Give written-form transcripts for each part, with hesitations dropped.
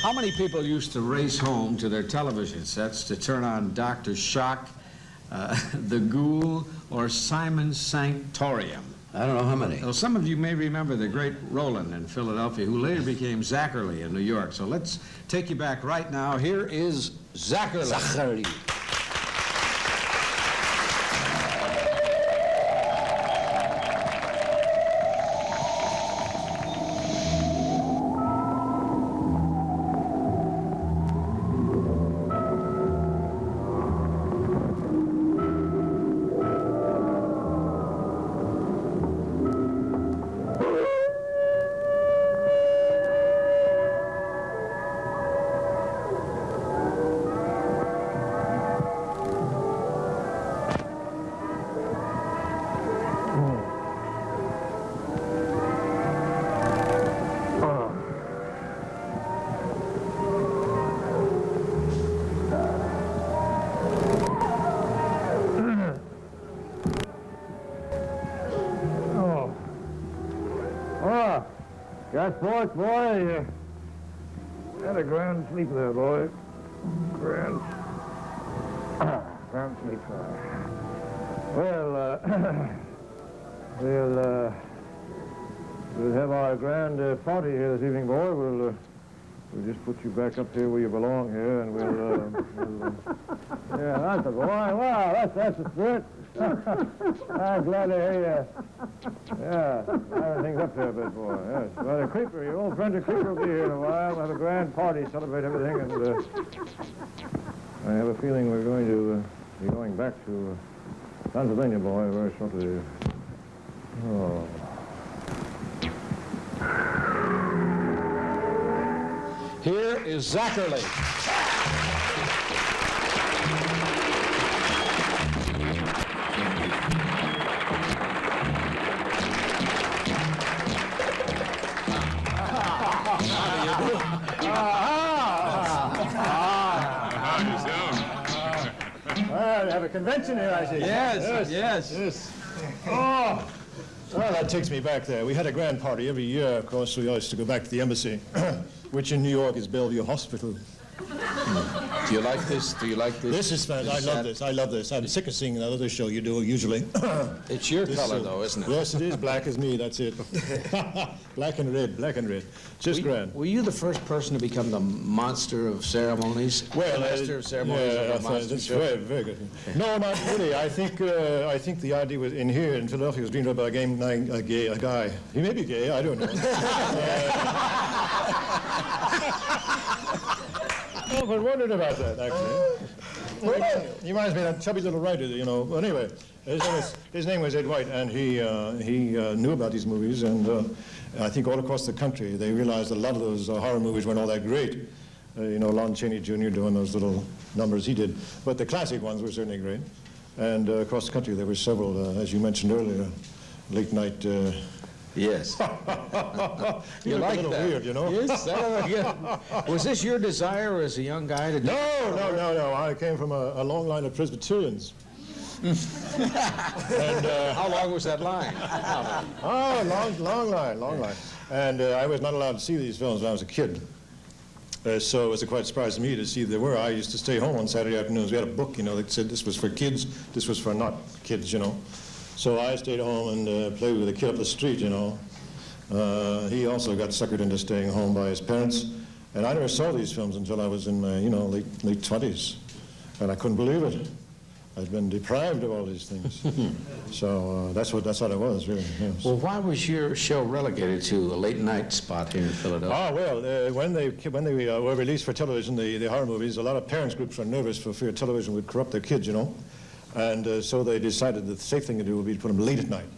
How many people used to race home to their television sets to turn on Dr. Shock, The Ghoul, or Simon's Sanctorium? I don't know how many. Well, some of you may remember the great Roland in Philadelphia, who later became Zacherley in New York. So let's take you back right now. Here is Zacherley. Zacherley. Got sports, boy. Had a grand sleep there, boy. Grand sleep. Well, we'll have our grand party here this evening, boy. We'll just put you back up here where you belong here, and yeah, that's a boy. Wow, that's a spirit. I'm glad to hear you. Yeah, everything's up there a bit, boy. Yes. Well, the Creeper, your old friend the Creeper will be here in a while. We'll have a grand party, celebrate everything, and I have a feeling we're going to be going back to Pennsylvania, boy, very shortly. Oh. Here is Zacherley. Well, we have a convention here, I see. Yes. Oh, well, that takes me back there. We had a grand party every year, of course. We used to go back to the embassy, which in New York is Bellevue Hospital. Do you like this? Do you like this? This is fun. I love this. I love this. I'm sick of seeing that other show you do usually. It's your color, though, isn't it? Yes, it is. Black as me. That's it. Black and red. Black and red. Just grand. Were you the first person to become the monster of ceremonies? Well, the master of ceremonies yeah, of the monster that's show? very, very good. No, not really. I think the idea was in here in Philadelphia was dreamed up by a guy. He may be gay. I don't know. I've been wondering about that, actually. Well, he reminds me of that chubby little writer, you know. But anyway, his name was Ed White, and he knew about these movies, and I think all across the country they realized a lot of those horror movies weren't all that great. You know, Lon Chaney Jr. doing those little numbers he did. But the classic ones were certainly great. And across the country there were several, as you mentioned earlier, late night... Yes. You like that? Weird, you know. Yes. Was this your desire as a young guy to do? No. I came from a long line of Presbyterians. And, how long was that line? Long line. And I was not allowed to see these films when I was a kid. So it was quite a surprise to me to see there were. I used to stay home on Saturday afternoons. We had a book, you know, that said this was for kids, this was for not kids, you know. So I stayed home and played with a kid up the street, you know. He also got suckered into staying home by his parents. And I never saw these films until I was in my, you know, late 20s. And I couldn't believe it. I'd been deprived of all these things. So that's what it was, really. Yes. Well, why was your show relegated to a late night spot here in Philadelphia? Well, when they were released for television, the horror movies, a lot of parents groups were nervous for fear television would corrupt their kids, you know. And so they decided that the safe thing to do would be to put them late at night,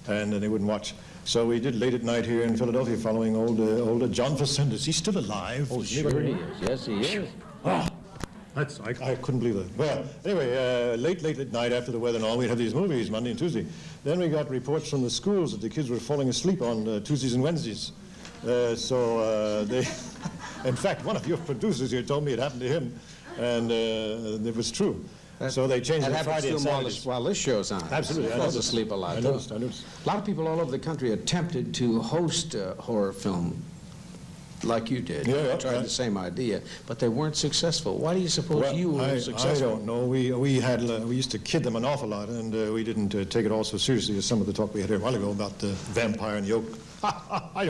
and they wouldn't watch. So we did late at night here in Philadelphia, following old John Facenda. Is he still alive? Oh, sure he is. Yes, he is. Oh, I couldn't believe it. Well, anyway, late at night after the weather and all, we'd have these movies Monday and Tuesday. Then we got reports from the schools that the kids were falling asleep on Tuesdays and Wednesdays. So they, in fact, one of your producers here told me it happened to him, and it was true. So they changed it to Friday and Saturdays. While this show's on. Absolutely. I falls asleep a lot. I noticed. A lot of people all over the country attempted to host horror film like you did. Yeah, They tried the same idea, but they weren't successful. Why do you suppose you were successful? I don't know. We used to kid them an awful lot, and we didn't take it all so seriously as some of the talk we had here a while ago about the vampire and the oak. I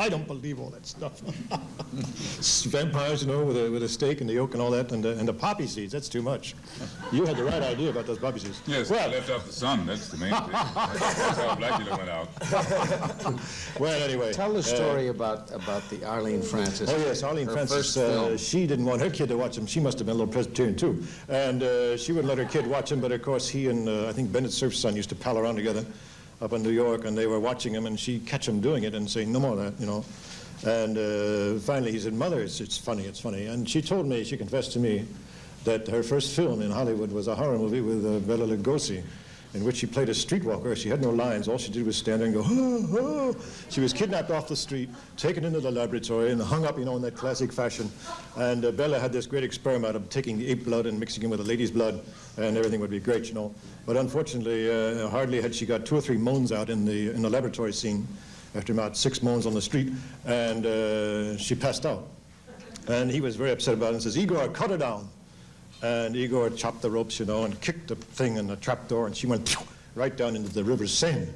don't believe all that stuff. Vampires, you know, with a stake and the yolk and all that, and the poppy seeds. That's too much. You had the right idea about those poppy seeds. Yes, well, I left out the sun. That's the main thing. That's how Blackula went out. Well, anyway. Tell the story about the Arlene Francis. Oh, yes, Arlene her Francis, first film. she didn't want her kid to watch him. She must have been a little Presbyterian, too. And she wouldn't let her kid watch him, but, of course, he and, I think, Bennett Cerf's son used to pal around together up in New York, and they were watching him, and she'd catch him doing it and say, no more of that, you know. And finally he said, Mother, it's funny, it's funny. And she told me, she confessed to me, that her first film in Hollywood was a horror movie with Bela Lugosi, in which she played a streetwalker. She had no lines. All she did was stand there and go, oh, oh. She was kidnapped off the street, taken into the laboratory, and hung up, you know, in that classic fashion. And Bella had this great experiment of taking the ape blood and mixing it with the lady's blood, and everything would be great, you know. But unfortunately, hardly had she got 2 or 3 moans out in the laboratory scene, after about 6 moans on the street, and she passed out. And he was very upset about it and says, Igor, cut her down. And Igor chopped the ropes, you know, and kicked the thing in the trap door, and she went right down into the River Seine.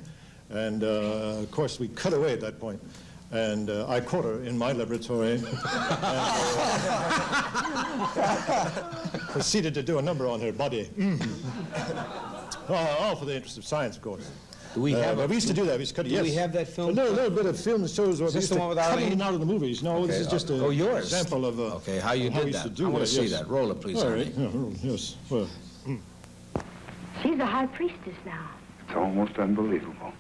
And, of course, we cut away at that point. And I caught her in my laboratory and proceeded to do a number on her body. All for the interest of science, of course. Do we have we used to do that. We used to cut it, yes. Do we have that film? A little bit of film that shows where we used to one with cut Arlene? it out of the movies. No, Okay, this is just an yours. example of okay, how you how we did used that. to do I want it, to see yes. that. Roll it, please, All Arlene. right. Yeah, yes. Well, She's a high priestess now. It's almost unbelievable.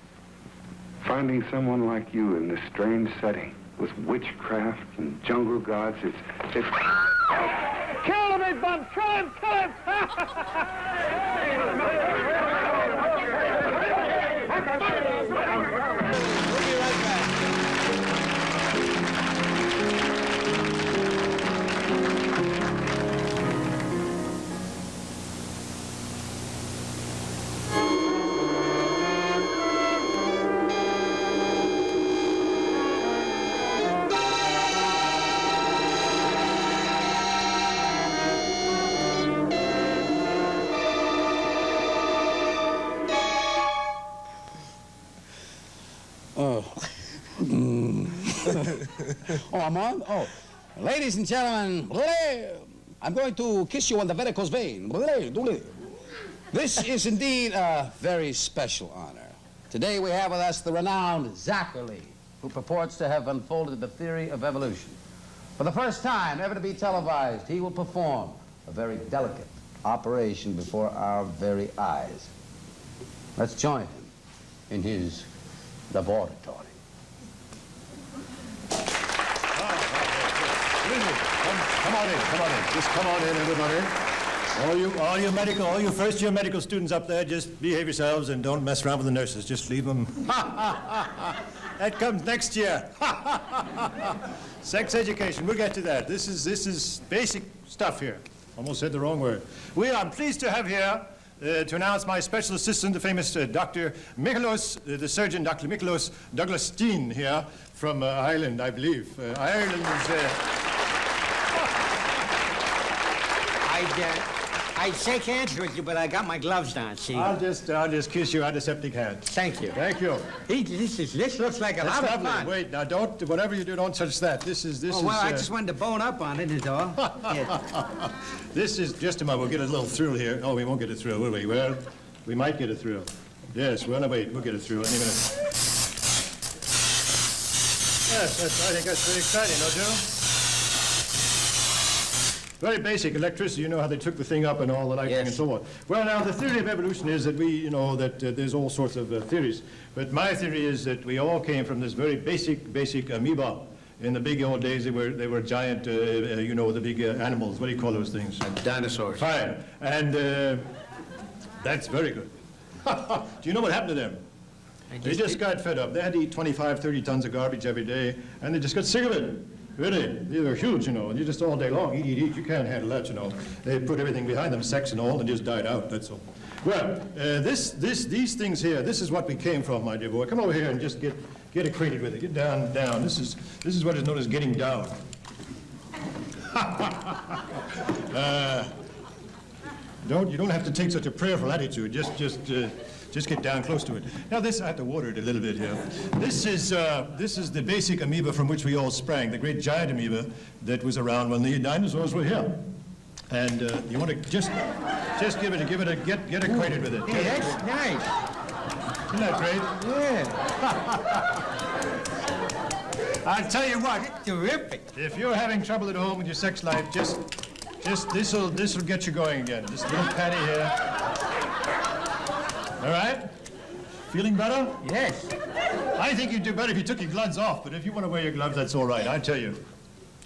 Finding someone like you in this strange setting with witchcraft and jungle gods, it's... Kill him, big bum! Kill him! Kill him! Oh, I'm on? Oh. Ladies and gentlemen, I'm going to kiss you on the varicose vein. This is indeed a very special honor. Today we have with us the renowned Zacherley, who purports to have unfolded the theory of evolution. For the first time ever to be televised, he will perform a very delicate operation before our very eyes. Let's join him in his laboratory. come on in. Just come on in, everybody. All you first-year medical students up there, just behave yourselves and don't mess around with the nurses. Just leave them. That comes next year. Sex education, we'll get to that. This is basic stuff here. Almost said the wrong word. I'm pleased to have here to announce my special assistant, the famous Dr. Michaelos, the surgeon, Dr. Michaelos Douglas-Steen here from Ireland, I believe. Ireland's... I'd shake hands with you, but I got my gloves on, see? I'll just kiss your antiseptic hand. Thank you. Thank you. This looks like a That's lot of lovely. fun. Wait, now whatever you do, don't touch that. This is. I just wanted to bone up on it, is all. Yeah. This is, just a moment, we'll get a little thrill here. Oh, we won't get a thrill, will we? Well, we might get a thrill. Yes, well, no, wait, we'll get a thrill any minute. Yes, I think that's very exciting, don't you? Very basic electricity, you know how they took the thing up and all the lightning and so on. Well, now, the theory of evolution is that there's all sorts of theories. But my theory is that we all came from this very basic amoeba. In the big old days, they were giant, the big animals. What do you call those things? Dinosaurs. Fine. And that's very good. Do you know what happened to them? They just got fed up. They had to eat 25, 30 tons of garbage every day, and they just got sick of it. Really, they were huge, and you just all day long, eat. You can't handle that, They put everything behind them, sex and all, and just died out, that's all. Well, these things here, this is what we came from, my dear boy. Come over here and just get Get acquainted with it. Get down, down. This is what is known as getting down. You don't have to take such a prayerful attitude. Just get down close to it. Now this, I have to water it a little bit here. This is the basic amoeba from which we all sprang, the great giant amoeba that was around when the dinosaurs were here. And you want to just get acquainted with it. Hey, that's nice. Isn't that great? Yeah. I'll tell you what, it's terrific. If you're having trouble at home with your sex life, just this'll get you going again. Just a little patty here. All right? Feeling better? Yes. I think you'd do better if you took your gloves off, but if you want to wear your gloves, that's all right, I tell you.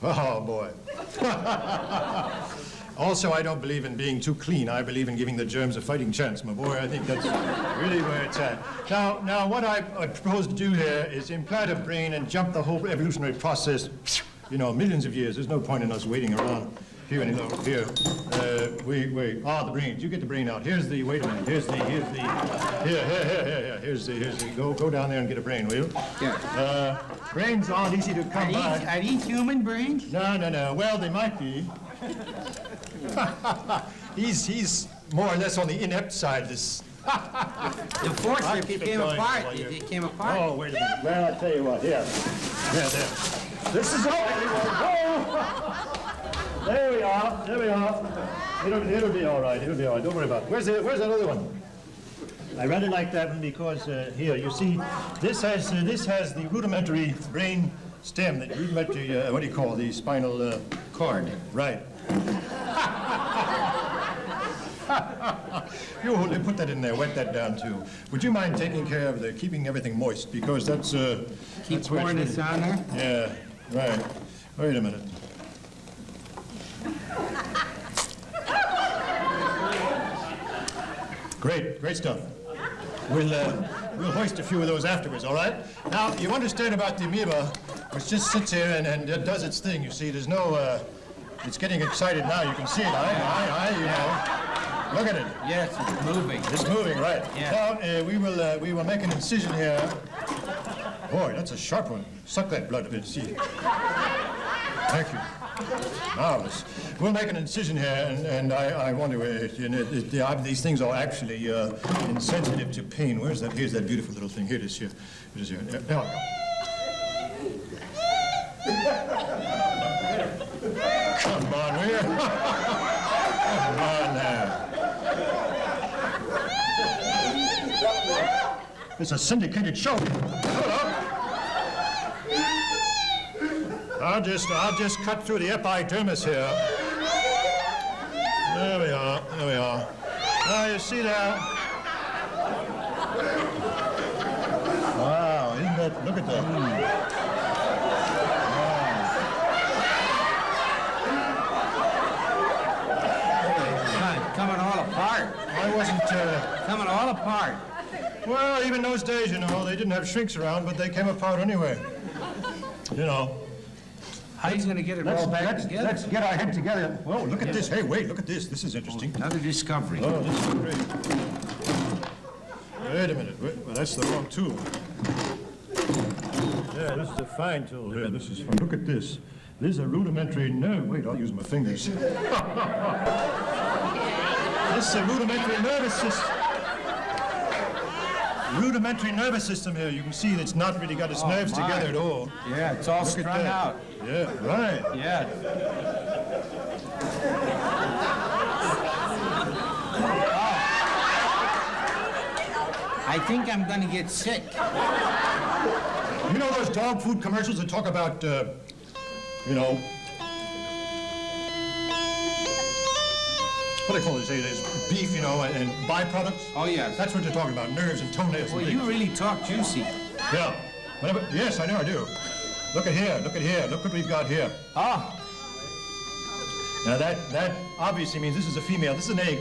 Oh, boy. Also, I don't believe in being too clean. I believe in giving the germs a fighting chance, my boy. I think that's really where it's at. Now, what I propose to do here is implant a brain and jump the whole evolutionary process, millions of years. There's no point in us waiting around here any longer. Here. The brains. You get the brain out. Wait a minute. Here's the, go down there and get a brain, will you? Yeah. Brains aren't easy to come by. Are these human brains? No. Well, they might be. He's more or less on the inept side. This. The forceps came apart. They came apart. Oh, wait a minute. Well, I'll tell you what. Here. There. This is all. There we are. It'll be all right. Don't worry about it. Where's that other one? I rather like that one because here, you see, this has the rudimentary brain stem, the rudimentary, what do you call the spinal cord? Right. You put that in there, wet that down too. Would you mind taking care of keeping everything moist, because that's Keep pouring this on there? Yeah, right. Wait a minute. Great stuff. We'll hoist a few of those afterwards, all right? Now, you understand about the amoeba, which just sits here and does its thing. You see, there's no, it's getting excited now. You can see it. Look at it. Yes, it's moving. It's moving, right. Yeah. Now, we will make an incision here. Boy, that's a sharp one. Suck that blood a bit, see. Thank you. Marvelous. We'll make an incision here, and I wonder, these things are actually insensitive to pain. Here's that beautiful little thing. Here it is here. It is here. There we go. Come on, will you? Come on now. It's a syndicated show. Hello. I'll just cut through the epidermis here. There we are. Now you see that? Wow, isn't that? Look at that. Wow. Coming all apart. I wasn't. Coming all apart. Well, even those days, they didn't have shrinks around, but they came apart anyway. How are you going to get it all back together? Let's get our head together. Whoa, look at this. Hey, wait, look at this. This is interesting. Another discovery. Oh, this is great. Wait a minute. Well, that's the wrong tool. Yeah, this is a fine tool here. This is fun. Look at this. This is a rudimentary nerve. Wait, I'll use my fingers. This is a rudimentary nervous system. Rudimentary nervous system here. You can see it's not really got its nerves together at all. Yeah, it's all strung out. Yeah, right. Yeah. I think I'm going to get sick. You know those dog food commercials that talk about, what do they call it? There's beef, and byproducts. Oh, yes. That's what they're talking about, nerves and toenails. Well, and you things. really talk juicy. Yeah. Yes, I know I do. Look at here. Look what we've got here. Oh. Now that obviously means this is a female. This is an egg.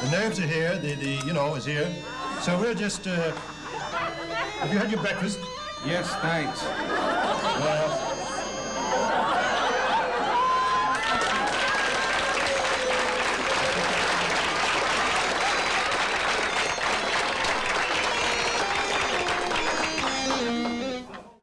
The nerves are here. Is here. So we'll just. Have you had your breakfast? Yes, thanks. Well.